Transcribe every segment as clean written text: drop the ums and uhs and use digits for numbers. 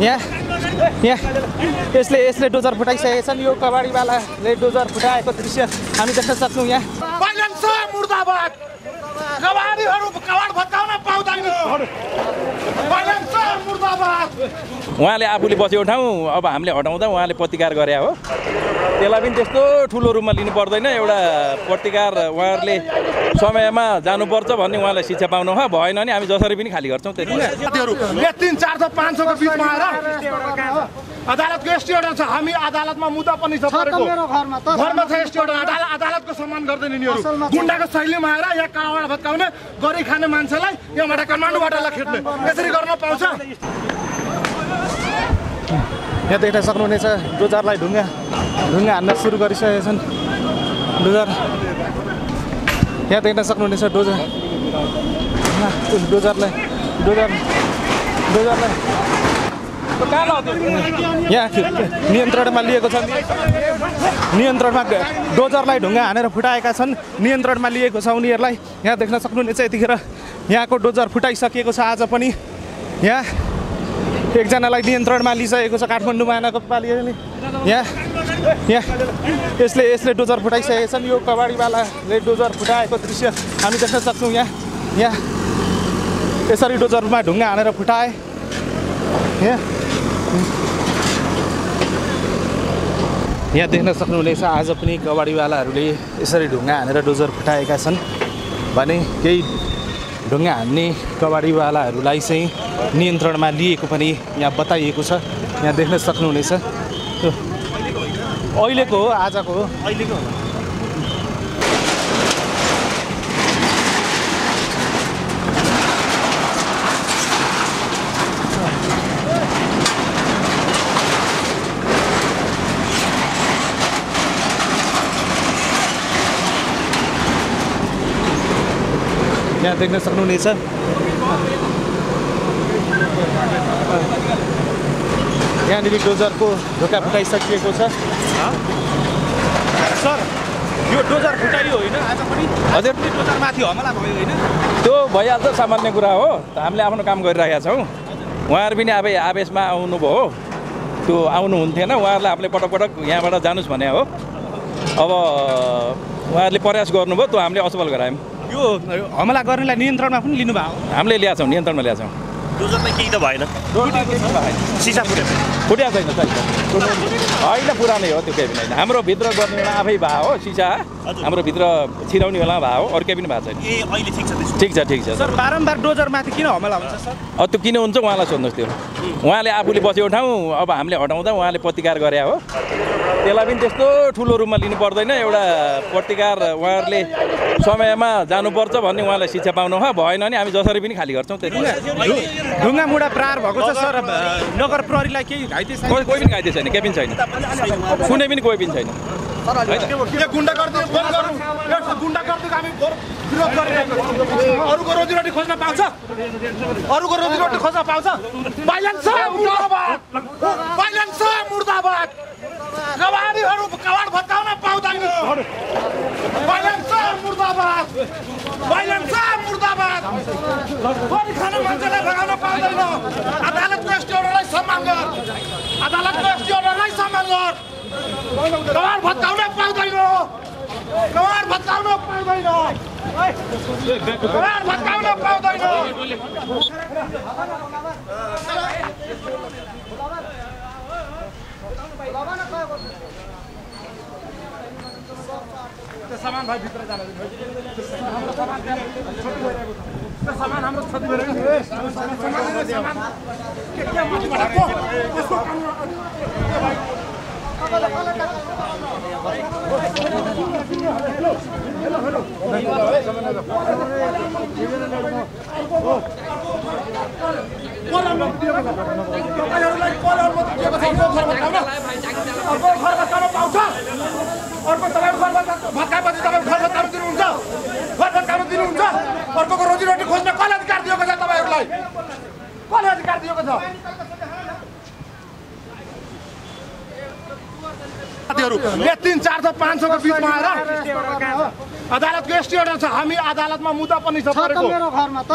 यहाँ यसले डोजर फुटाइसकेको छन्। यो कबाडीवालाले डोजर फुटाएको दृश्य हामी देख्न सक्छौँ। यहाँ मुर्दाबाद कबाडीहरू कबाड भत्काउन पाउँदैन। उहाँले आफूले बसेको ठाउँ अब हामीले हटाउँदा उहाँले प्रतिकार गरे हो। त्यसलाई पनि त्यस्तो ठुलो रूपमा लिनु पर्दैन। एउटा प्रतिकार उहाँहरूले समयमा जानुपर्छ भन्ने उहाँलाई शिक्षा पाउनु भएन भने हामी जसरी पनि खाली गर्छौँ। त्यति 300-400-500 को बिचमा आएर अदालतको एसटी अर्डर छ। हामी अदालतमा मुद्दा पनि छ परेको घरमा छ एसटी अर्डर। अदालतको सम्मान गर्दैन यिनीहरू। गुन्डाको शैलीमा आएर यहाँ काँडा भत्काउने गरी खाने मान्छेलाई यहाँबाट काठमाडौँबाट खेद्ने यसरी गर्न पाउँछ। यहाँ देख्न सक्नुहुनेछ डोजरलाई ढुङ्गा हान्न सुरु गरिसकेका छन्। डोजर यहाँ देख्न सक्नुहुनेछ डोजरलाई यहाँ नियन्त्रणमा लिएको छ। नियन्त्रणमा डोजरलाई ढुङ्गा हानेर फुटाएका छन्। नियन्त्रणमा लिएको छ उनीहरूलाई। यहाँ देख्न सक्नुहुनेछ यतिखेर यहाँको डोजर फुटाइसकिएको छ। आज पनि यहाँ एकजनालाई नियन्त्रणमा लिइसकेको छ काठमाडौँ महानगरपालिकाले। यहाँ यसले डोजर फुटाइसकेका छन्। यो कबाडीवालाले डोजर फुटाएको दृश्य हामी देख्न सक्छौँ। यहाँ यसरी डोजरमा ढुङ्गा हानेर फुटाए। यहाँ देख्न सक्नुहुनेछ आज पनि कबाडीवालाहरूले यसरी ढुङ्गा हानेर डोजर फुटाएका छन् भने केही ढुङ्गा हान्ने कबाडीवालाहरूलाई चाहिँ नियन्त्रणमा लिएको पनि यहाँ बताइएको छ। यहाँ देख्न सक्नुहुनेछ अहिलेको हो, आजको हो। यहाँ देख्न सक्नुहुनेछ यहाँनिर डोजरको ढोका फुटाइसकिएको छ। सर यो डोजर फुटाइयो होइन आज पनि? हजुर डोजरमाथि हमला भयो होइन? त्यो भइहाल्छ, सामान्य कुरा हो। हामीले आफ्नो काम गरिरहेका छौँ। उहाँहरू पनि अब आवेशमा आउनुभयो। त्यो आउनुहुन्थेन। उहाँहरूले आफूले पटक पटक यहाँबाट जानुहोस् भने हो। अब उहाँहरूले प्रयास गर्नुभयो, त्यो हामीले असफल गरायौँ। यो हमला गर्नेलाई नियन्त्रणमा पनि लिनुभयो? हामीले ल्याछौँ, नियन्त्रणमा ल्याछौँ। डोजरलाई केही त भएन? सिसा फुट्या छैन होइन, पुरानै हो। त्यो केही पनि होइन। हाम्रो भित्र गर्ने बेला आफै भए हो सिसा। हाम्रो भित्र छिराउने बेला भए हो, अरू केही पनि भएको छैन। ठिक छ सर। बारम्बार डोजरमाथि किन हमला हुन्छ सर? त्यो किन हुन्छ उहाँलाई सोध्नुहोस्। त्यो उहाँले आफूले बसेको ठाउँ अब हामीले हटाउँदा उहाँले प्रतिकार गरे हो। त्यसलाई पनि त्यस्तो ठुलो रूपमा लिनु पर्दैन। एउटा प्रतिकार उहाँहरूले समयमा जानुपर्छ भन्ने उहाँलाई शिक्षा पाउनु भएन भने हामी जसरी पनि खाली गर्छौँ। त्यति ढुङ्गा मुढा प्रहार भएको छ सर। नगर प्रहरीलाई केही घाइते छैन? कोही पनि घाइते छैन, केही पनि छैन। कुनै पनि कोही पनि छैन। अरूको रोजीरोटी खोज्न पाउँछ? अरूको रोजीरोटी खोज्न पाउँछ? मुर्दाबाद कबाडीहरू कबाड भत्काउन पाउँदैन। मुर्दाबाद गरी खाने मान्छेलाई भगाउन पाउँदैन। अदालतको एसटी अर्डरलाई सम्मान गर। कबाड भत्काउन पाउँदैन। सामान भाइ भित्र जान दिनु। सामान हाम्रो क्षति गरेको अर्को रोजीरोटी खोज्न कसले अधिकार दिएको छ तपाईहरुलाई? कसले अधिकार दिएको छ? साथीहरु 300-400-500 को बिचमा आएर अदालतको एसटी अर्डर छ हामी अदालतमा मुद्दा पनि छ परेको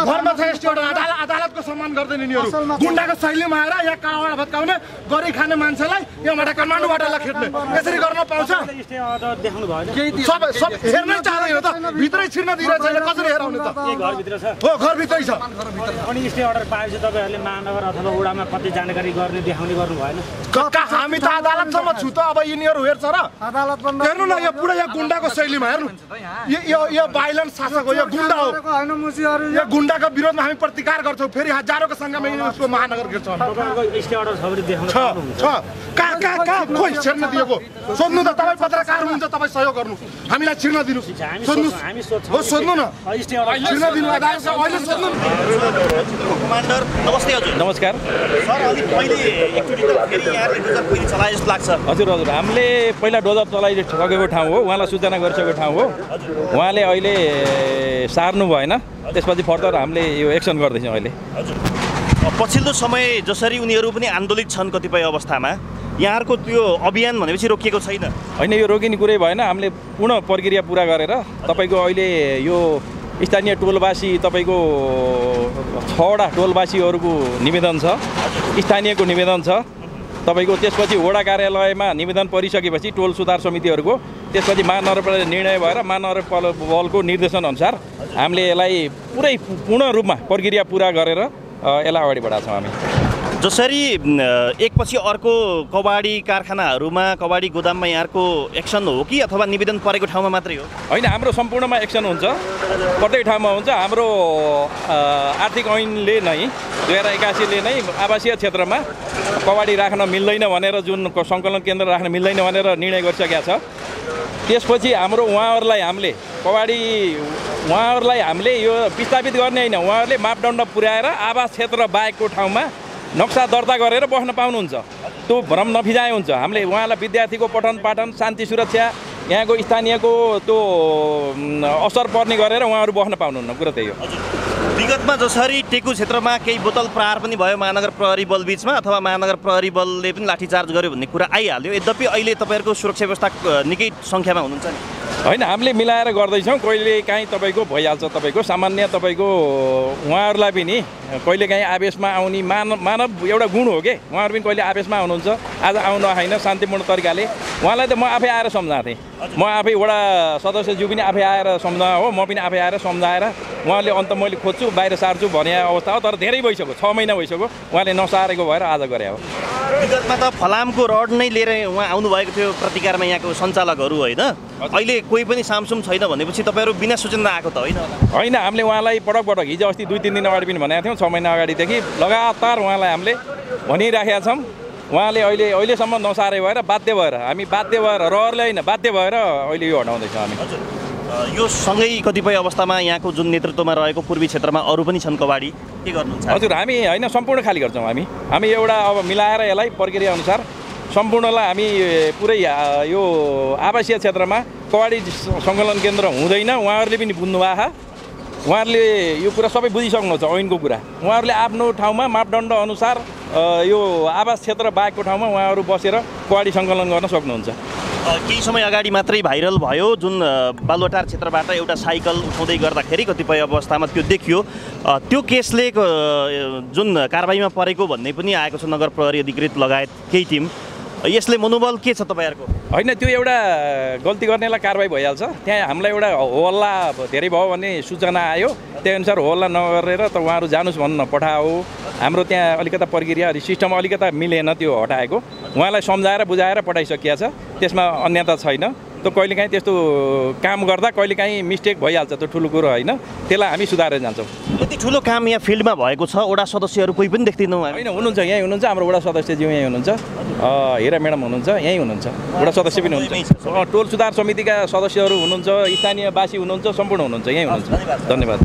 घरमा छ एसटी अर्डर अदालतको सम्मान गर्दैन यिनीहरू गुन्डाको शैलीमा आएर यहाँ काँडा भत्काउने गरी खाने मान्छेलाई यहाँबाट काठमाडौँबाट खेद्ने यसरी गर्न पाउँछ सब हेर्नै चाहदैन त भित्रै छिर्न दिइरहेछ कसरी हेराउने त हो घरभित्रै छ अनि स्टे अर्डर पाएपछि तपाईँहरूले महानगर अथवा वडामा कति जानकारी गर्ने देखाउने गर्नु भएन हामी त अदालतसम्म छु त अब यिनीहरू हेर्छ र हेर्नु न यो पुरा यहाँ गुन्डाको शैलीमा हेर्नु यो भाइलेन्स शासक हो यो गुन्डा हो यो गुन्डाको विरोधमा हामी प्रतिकार गर्छौँ फेरि हजारौँको सङ्ख्यामा यिनीहरूको महानगर गिर्छ स्टे अर्डर छ भने देखाउनु छ कहाँ खोइ छिर्न दिएको सोध्नु त तपाईँ पत्रकार हुनुहुन्छ तपाईँ सहयोग गर्नु हामीलाई छिर्न दिनु सोध्नु हो सोध्नु न छिर्न दिनु अदालत अहिले सोध्नु कमान्डर नमस्ते हजुर नमस्कार सर अलिक पहिले एकचोटि त फेरि यहाँले डोजर पहिले चलाए जस्तो लाग्छ हजुर हजुर हामीले पहिला डोजर चलाइसकेको ठाउँ हो उहाँलाई सूचना गरिसकेको ठाउँ हो उहाँले अहिले सार्नु भएन त्यसपछि फर्दर हामीले यो एक्सन गर्दैछौँ अहिले हजुर पछिल्लो समय जसरी उनीहरू पनि आन्दोलित छन् कतिपय अवस्थामा यहाँहरूको त्यो अभियान भनेपछि रोकिएको छैन होइन यो रोकिने कुरै भएन हामीले पूर्ण प्रक्रिया पुरा गरेर तपाईँको अहिले यो स्थानीय टोलवासी तपाईँको 6वटा टोलवासीहरूको निवेदन छ स्थानीयको निवेदन छ तपाईँको त्यसपछि वडा कार्यालयमा निवेदन परिसकेपछि टोल सुधार समितिहरूको त्यसपछि महानगरपालिका निर्णय भएर महानगरपालिकाको निर्देशनअनुसार हामीले यसलाई पुरै पूर्ण रूपमा प्रक्रिया पुरा गरेर यसलाई अगाडि बढाएको छौँ हामी जसरी एकपछि अर्को कबाडी कारखानाहरूमा कबाडी गोदाममा यहाँको एक्सन हो कि अथवा निवेदन परेको ठाउँमा मात्रै हो होइन हाम्रो सम्पूर्णमा एक्सन हुन्छ प्रत्येक ठाउँमा हुन्छ हाम्रो आर्थिक ऐनले नै 2081ले नै आवासीय क्षेत्रमा कबाडी राख्न मिल्दैन भनेर जुन सङ्कलन केन्द्र राख्न मिल्दैन भनेर निर्णय गरिसकेका छ त्यसपछि हाम्रो उहाँहरूलाई हामीले यो विस्थापित गर्ने होइन उहाँहरूले मापदण्ड पुर्याएर आवास क्षेत्र बाहेकको ठाउँमा नक्सा दर्ता गरेर बस्न पाउनुहुन्छ त्यो भ्रम नफिजाए हुन्छ हामीले उहाँलाई विद्यार्थीको पठन पाठन शान्ति सुरक्षा यहाँको स्थानीयको त्यो असर पर्ने गरेर उहाँहरू बस्न पाउनुहुन्न कुरा त्यही हो विगतमा जसरी टेकु क्षेत्रमा केही बोतल प्रहार पनि भयो महानगर प्रहरी बल बीचमा अथवा महानगर प्रहरी बलले पनि लाठीचार्ज गर्यो भन्ने कुरा आइहाल्यो यद्यपि अहिले तपाईँहरूको सुरक्षा व्यवस्था निकै सङ्ख्यामा हुनुहुन्छ नि होइन हामीले मिलाएर गर्दैछौँ कहिले काहीँ तपाईँको भइहाल्छ तपाईँको सामान्य तपाईँको उहाँहरूलाई पनि कहिले काहीँ आवेशमा आउने मानव एउटा गुण हो कि उहाँहरू पनि कहिले आवेशमा आउनुहुन्छ आज आउनु होइन शान्तिपूर्ण तरिकाले उहाँलाई त म आफै आएर सम्झाएको थिएँ म आफै वडा सदस्यज्यू पनि आफै आएर सम्झा हो म पनि आफै आएर सम्झाएर उहाँले अन्त मैले खोज्छु बाहिर सार्छु भन्ने अवस्था हो तर धेरै भइसक्यो 6 महिना भइसक्यो उहाँले नसारेको भएर आज गरे हो विगतमा त फलामको रड नै लिएर उहाँ आउनुभएको थियो प्रतिकारमा यहाँको सञ्चालकहरू होइन अहिले कोही पनि सामसुम छैन भनेपछि तपाईँहरू बिना सूचना आएको त होइन हामीले उहाँलाई पटक हिजो अस्ति 2-3 दिन अगाडि पनि भनेको थियौँ 6 महिना अगाडिदेखि लगातार उहाँलाई हामीले भनिराखेका छौँ उहाँले अहिलेसम्म नसारे भएर बाध्य भएर रहरले होइन बाध्य भएर अहिले यो हटाउँदैछौँ हामी यो सँगै कतिपय अवस्थामा यहाँको जुन नेतृत्वमा रहेको पूर्वी क्षेत्रमा अरू पनि छन् कबाडी के गर्नुहुन्छ हजुर हामी होइन सम्पूर्ण खाली गर्छौँ हामी एउटा अब मिलाएर यसलाई प्रक्रिया अनुसार सम्पूर्णलाई हामी पुरै यो आवासीय क्षेत्रमा कबाडी सङ्कलन केन्द्र हुँदैन उहाँहरूले पनि बुझ्नुभएको उहाँहरूले यो कुरा सबै बुझिसक्नुहुन्छ ऐनको कुरा उहाँहरूले आफ्नो ठाउँमा मापदण्ड अनुसार यो आवास क्षेत्र बाहेकको ठाउँमा उहाँहरू बसेर कबाडी सङ्कलन गर्न सक्नुहुन्छ केही समय अगाडि मात्रै भाइरल भयो जुन बालुवाटार क्षेत्रबाट एउटा साइकल उठाउँदै गर्दाखेरि कतिपय अवस्थामा त्यो देखियो त्यो केसले जुन कारबाहीमा परेको भन्ने पनि आएको छ नगर प्रहरी अधिकृत लगायत केही टिम यसले मनोबल के छ तपाईँहरूको होइन त्यो एउटा गल्ती गर्नेलाई कारबाही भइहाल्छ त्यहाँ हामीलाई एउटा होहल्ला धेरै भयो भन्ने सूचना आयो त्यही अनुसार होहल्ला नगरेर त उहाँहरू जानुहोस् भन्नु पठाओ हाम्रो त्यहाँ अलिकता प्रक्रिया सिस्टम अलिकता मिलेन त्यो हटाएको उहाँलाई सम्झाएर बुझाएर पठाइसकिया छ त्यसमा अन्यथा छैन त्यो कहिलेकाहीँ त्यस्तो काम गर्दा कहिलेकाहीँ मिस्टेक भइहाल्छ त्यो ठुलो कुरो होइन त्यसलाई हामी सुधारेर जान्छौँ यति ठुलो काम यहाँ फिल्डमा भएको छ वडा सदस्यहरू कोही पनि देख्दैनौँ होइन हुनुहुन्छ यहीँ हुनुहुन्छ हाम्रो वडा सदस्यज्यू यहीँ हुनुहुन्छ हिरा म्याडम हुनुहुन्छ यहीँ हुनुहुन्छ वडा सदस्य पनि हुनुहुन्छ टोल सुधार समितिका सदस्यहरू हुनुहुन्छ स्थानीयवासी हुनुहुन्छ सम्पूर्ण हुनुहुन्छ यहीँ हुनुहुन्छ धन्यवाद